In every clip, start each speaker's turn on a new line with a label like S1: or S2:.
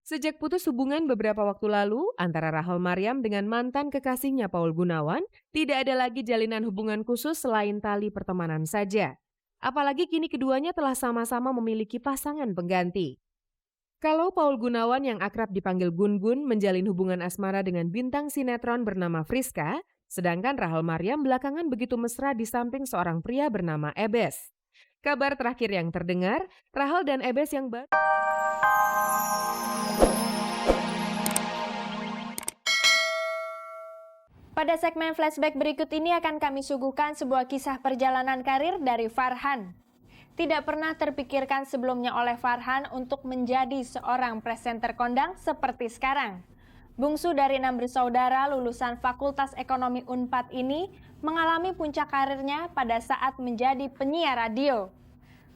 S1: Sejak putus hubungan beberapa waktu lalu antara Rahel Maryam dengan mantan kekasihnya Paul Gunawan, tidak ada lagi jalinan hubungan khusus selain tali pertemanan saja. Apalagi kini keduanya telah sama-sama memiliki pasangan pengganti. Kalau Paul Gunawan yang akrab dipanggil Gun Gun menjalin hubungan asmara dengan bintang sinetron bernama Friska, sedangkan Rahel Maryam belakangan begitu mesra di samping seorang pria bernama Ebes. Kabar terakhir yang terdengar, Rahel dan Ebes yang baru...
S2: Pada segmen flashback berikut ini akan kami suguhkan sebuah kisah perjalanan karir dari Farhan. Tidak pernah terpikirkan sebelumnya oleh Farhan untuk menjadi seorang presenter kondang seperti sekarang. Bungsu dari 6 bersaudara lulusan Fakultas Ekonomi Unpad ini mengalami puncak karirnya pada saat menjadi penyiar radio.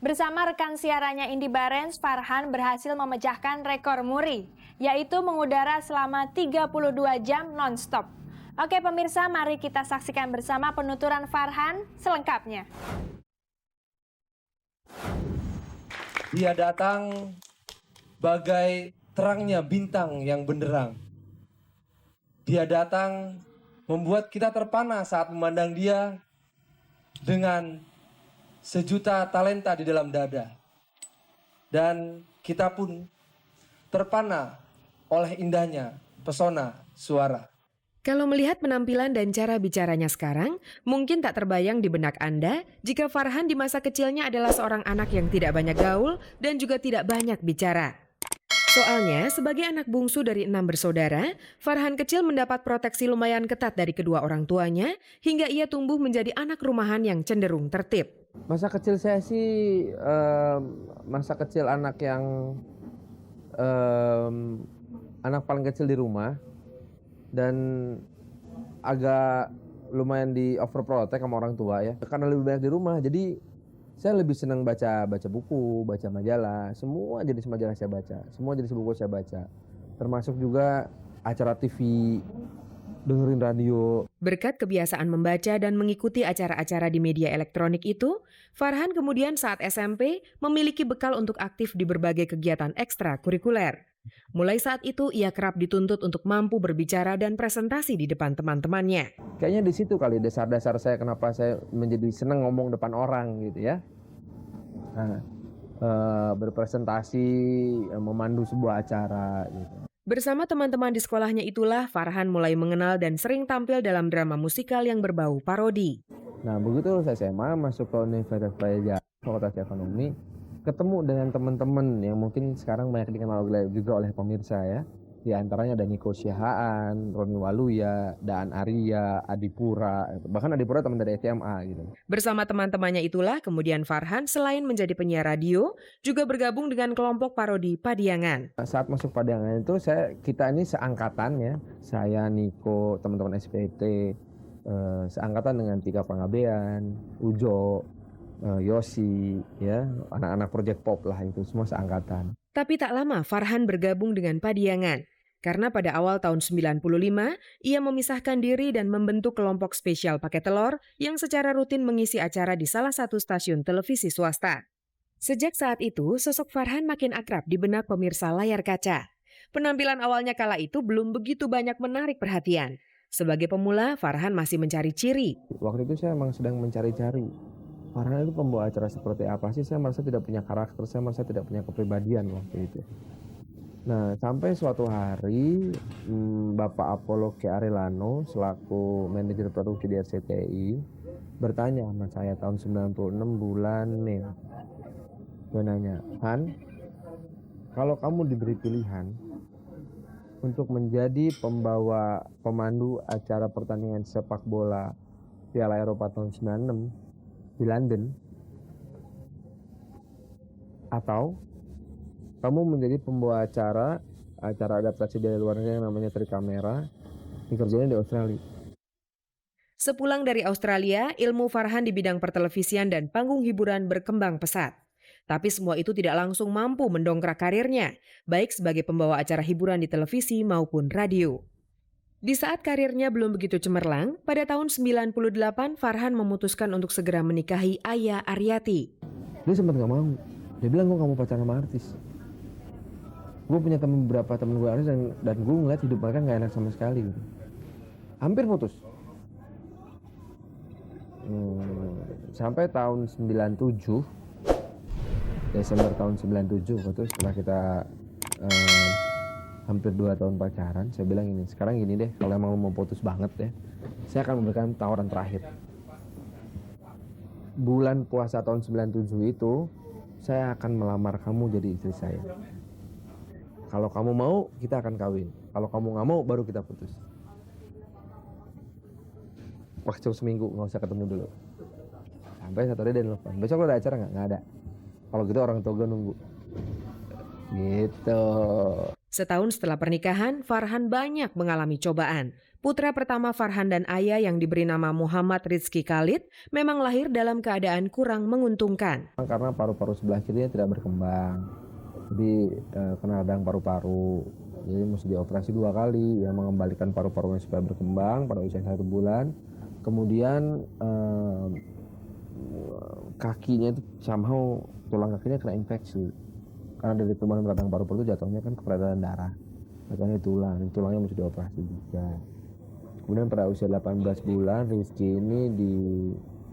S2: Bersama rekan siarannya Indi Barens, Farhan berhasil memecahkan rekor muri, yaitu mengudara selama 32 jam non-stop. Oke pemirsa, mari kita saksikan bersama penuturan Farhan selengkapnya.
S3: Dia datang bagai terangnya bintang yang benderang. Dia datang membuat kita terpana saat memandang dia dengan sejuta talenta di dalam dada. Dan kita pun terpana oleh indahnya pesona suara.
S1: Kalau melihat penampilan dan cara bicaranya sekarang, mungkin tak terbayang di benak Anda jika Farhan di masa kecilnya adalah seorang anak yang tidak banyak gaul dan juga tidak banyak bicara. Soalnya, sebagai anak bungsu dari 6 bersaudara, Farhan kecil mendapat proteksi lumayan ketat dari kedua orang tuanya hingga ia tumbuh menjadi anak rumahan yang cenderung tertib.
S4: Masa kecil saya sih, masa kecil anak yang anak paling kecil di rumah. Dan agak lumayan di overprotect sama orang tua ya, karena lebih banyak di rumah. Jadi saya lebih senang baca buku, baca majalah, semua jenis majalah saya baca, semua jenis buku saya baca, termasuk juga acara TV, dengerin radio.
S1: Berkat kebiasaan membaca dan mengikuti acara-acara di media elektronik itu, Farhan kemudian saat SMP memiliki bekal untuk aktif di berbagai kegiatan ekstrakurikuler. Mulai saat itu ia kerap dituntut untuk mampu berbicara dan presentasi di depan teman-temannya.
S4: Kayaknya di situ kali dasar-dasar saya kenapa saya menjadi senang ngomong depan orang gitu ya. Nah, berpresentasi, memandu sebuah acara gitu. Bersama
S1: teman-teman di sekolahnya itulah Farhan mulai mengenal dan sering tampil dalam drama musikal yang berbau parodi.
S4: Nah, begitu saya SMA masuk ke Universitas Brawijaya, Fakultas Ekonomi, ketemu dengan teman-teman yang mungkin sekarang banyak dikenal juga oleh pemirsa ya. Di antaranya ada Nico Siahaan, Roni Waluya, Daan Arya, Adipura, bahkan Adipura teman dari SMA gitu.
S1: Bersama teman-temannya itulah kemudian Farhan selain menjadi penyiar radio, juga bergabung dengan kelompok parodi Padiangan.
S4: Saat masuk Padiangan itu kita ini seangkatan ya, saya, Nico, teman-teman SPT, seangkatan dengan Tika Panggabean, Ujo, Yosi, ya anak-anak Project Pop lah, itu semua seangkatan.
S1: Tapi tak lama Farhan bergabung dengan Padiangan, karena pada awal tahun 95 ia memisahkan diri dan membentuk kelompok spesial pakai telur yang secara rutin mengisi acara di salah satu stasiun televisi swasta. Sejak saat itu sosok Farhan makin akrab di benak pemirsa layar kaca. Penampilan awalnya kala itu belum begitu banyak menarik perhatian. Sebagai pemula Farhan masih mencari ciri.
S4: Waktu itu saya memang sedang mencari-cari. Farhan itu pembawa acara seperti apa sih? Saya merasa tidak punya karakter, saya merasa tidak punya kepribadian waktu itu. Nah, sampai suatu hari Bapak Apollo K. Arelano selaku manajer produksi di RCTI bertanya sama saya tahun 96 bulan Mei. Dia nanya, Han, kalau kamu diberi pilihan untuk menjadi pemandu acara pertandingan sepak bola Piala Eropa tahun 96 di London, atau kamu menjadi pembawa acara adaptasi dari luar negeri yang namanya Trikamera, dikerjain di Australia.
S1: Sepulang dari Australia, ilmu Farhan di bidang pertelevisian dan panggung hiburan berkembang pesat. Tapi semua itu tidak langsung mampu mendongkrak karirnya, baik sebagai pembawa acara hiburan di televisi maupun radio. Di saat karirnya belum begitu cemerlang, pada tahun 98 Farhan memutuskan untuk segera menikahi Aya Aryati.
S4: Dia sempat gak mau. Dia bilang, gue gak mau pacaran sama artis. Gue punya beberapa temen gue artis dan gue ngeliat hidup mereka nggak enak sama sekali gitu. Hampir putus. Sampai tahun 97, Desember tahun 97, itu setelah kita hampir 2 tahun pacaran, saya bilang ini, sekarang gini deh, kalau emang mau putus banget deh, saya akan memberikan tawaran terakhir. Bulan puasa tahun 97 itu, saya akan melamar kamu jadi istri saya. Kalau kamu mau, kita akan kawin. Kalau kamu nggak mau, baru kita putus. Waktu seminggu, nggak usah ketemu dulu. Sampai satu hari dia nelfon, besok lo ada acara nggak? Nggak ada. Kalau gitu orang tua gue nunggu. Gitu.
S1: Setahun setelah pernikahan, Farhan banyak mengalami cobaan. Putra pertama Farhan dan Aya yang diberi nama Muhammad Rizky Khalid memang lahir dalam keadaan kurang menguntungkan.
S4: Karena paru-paru sebelah kirinya tidak berkembang. Jadi kena radang paru-paru. Jadi mesti dioperasi 2 kali yang mengembalikan paru-parunya supaya berkembang pada usia 1 bulan. Kemudian kakinya itu somehow tulang kakinya kena infeksi. Karena dari tubuhan radang paru-paru itu jatuhnya kan ke peredaran darah. Jatuhnya tulangnya mesti dioperasi juga. Kemudian pada usia 18 bulan Rizky ini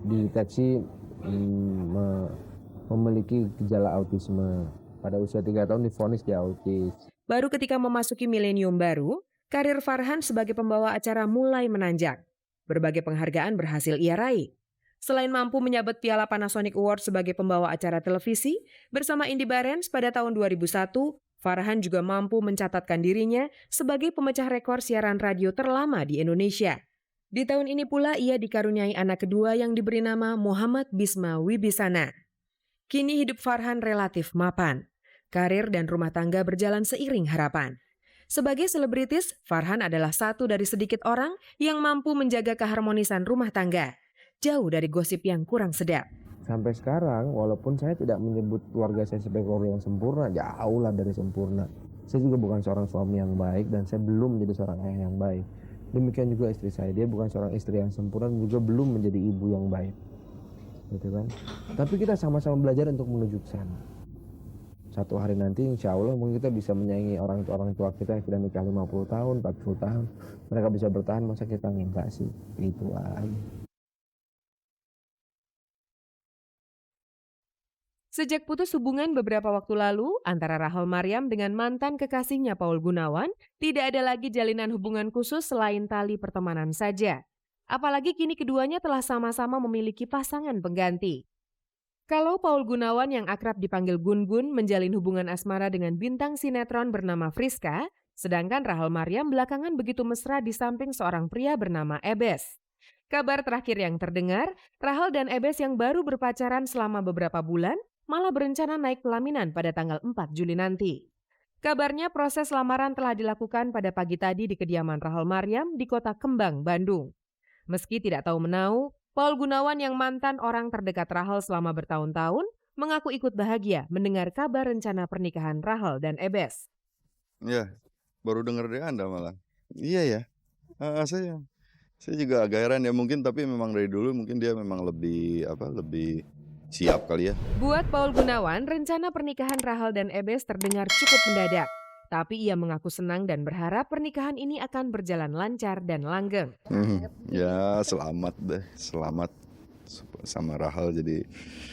S4: dideteksi memiliki gejala autisme. Pada usia 3 tahun divonis dia autis.
S1: Baru ketika memasuki milenium baru, karir Farhan sebagai pembawa acara mulai menanjak. Berbagai penghargaan berhasil ia raih. Selain mampu menyabet Piala Panasonic Award sebagai pembawa acara televisi, bersama Indy Barens pada tahun 2001, Farhan juga mampu mencatatkan dirinya sebagai pemecah rekor siaran radio terlama di Indonesia. Di tahun ini pula ia dikaruniai anak kedua yang diberi nama Muhammad Bisma Wibisana. Kini hidup Farhan relatif mapan. Karir dan rumah tangga berjalan seiring harapan. Sebagai selebritis, Farhan adalah satu dari sedikit orang yang mampu menjaga keharmonisan rumah tangga. Jauh dari gosip yang kurang sedap.
S4: Sampai sekarang, walaupun saya tidak menyebut keluarga saya sebagai keluarga yang sempurna, jauh lah dari sempurna. Saya juga bukan seorang suami yang baik dan saya belum menjadi seorang ayah yang baik. Demikian juga istri saya, dia bukan seorang istri yang sempurna dan juga belum menjadi ibu yang baik. Gitu kan? Tapi kita sama-sama belajar untuk menuju ke sana. Satu hari nanti insya Allah mungkin kita bisa menyaingi orang tua kita yang sudah nikah 50 tahun, 40 tahun. Mereka bisa bertahan, masa kita enggak sih? Itu aja.
S1: Sejak putus hubungan beberapa waktu lalu antara Rahel Maryam dengan mantan kekasihnya Paul Gunawan, tidak ada lagi jalinan hubungan khusus selain tali pertemanan saja. Apalagi kini keduanya telah sama-sama memiliki pasangan pengganti. Kalau Paul Gunawan yang akrab dipanggil Gun-Gun menjalin hubungan asmara dengan bintang sinetron bernama Friska, sedangkan Rahel Maryam belakangan begitu mesra di samping seorang pria bernama Ebes. Kabar terakhir yang terdengar, Rahel dan Ebes yang baru berpacaran selama beberapa bulan malah berencana naik pelaminan pada tanggal 4 Juli nanti. Kabarnya proses lamaran telah dilakukan pada pagi tadi di kediaman Rahel Maryam di Kota Kembang, Bandung. Meski tidak tahu menau, Paul Gunawan yang mantan orang terdekat Rahel selama bertahun-tahun mengaku ikut bahagia mendengar kabar rencana pernikahan Rahel dan Ebes.
S5: Ya, baru dengar dari Anda malah. Iya ya, saya juga agak heran ya mungkin, tapi memang dari dulu mungkin dia memang lebih siap kali ya.
S1: Buat Paul Gunawan, rencana pernikahan Rahel dan Ebes terdengar cukup mendadak. Tapi ia mengaku senang dan berharap pernikahan ini akan berjalan lancar dan langgeng.
S5: Ya, selamat deh, selamat sama Rahel. Jadi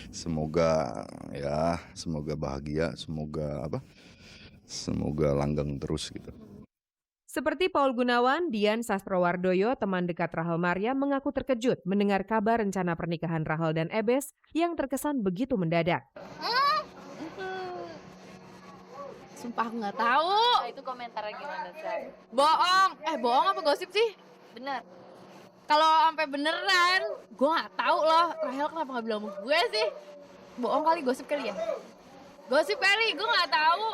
S5: semoga bahagia, semoga langgeng terus gitu.
S1: Seperti Paul Gunawan, Dian Sastrowardoyo, teman dekat Rahel Maryam, mengaku terkejut mendengar kabar rencana pernikahan Rahel dan Ebes yang terkesan begitu mendadak.
S6: Sumpah aku nggak tahu.
S7: Nah, itu komentarnya gimana, Say?
S6: Bohong. Bohong apa gosip sih?
S7: Bener.
S6: Kalau sampai beneran, gue nggak tahu loh. Rahel kenapa nggak bilang sama gue sih? Bohong kali, gosip kali ya? Gosip kali, gue nggak tahu.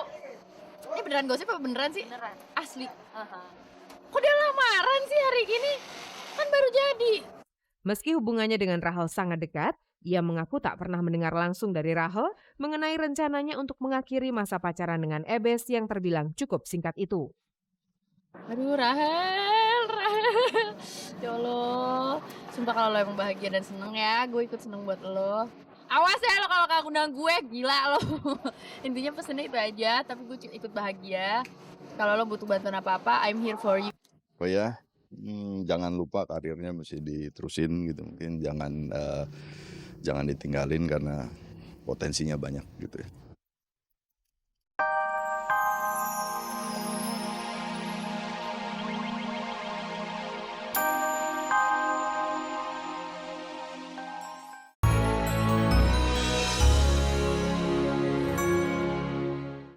S6: Ini beneran gosip apa beneran sih?
S7: Beneran.
S6: Asli. Kok dia lamaran sih hari gini? Kan baru jadi.
S1: Meski hubungannya dengan Rahel sangat dekat, ia mengaku tak pernah mendengar langsung dari Rahel mengenai rencananya untuk mengakhiri masa pacaran dengan Ebes yang terbilang cukup singkat itu.
S6: Aduh Rahel. Ya Allah. Sumpah kalau lo emang bahagia dan seneng ya, gue ikut seneng buat lo. Awas ya lo kalau kagak undang gue, gila lo. Intinya pesennya itu aja, tapi gue ikut bahagia. Kalau lo butuh bantuan apa-apa, I'm here for you.
S5: Oh ya, jangan lupa karirnya mesti diterusin gitu. Mungkin jangan ditinggalin karena potensinya banyak gitu ya.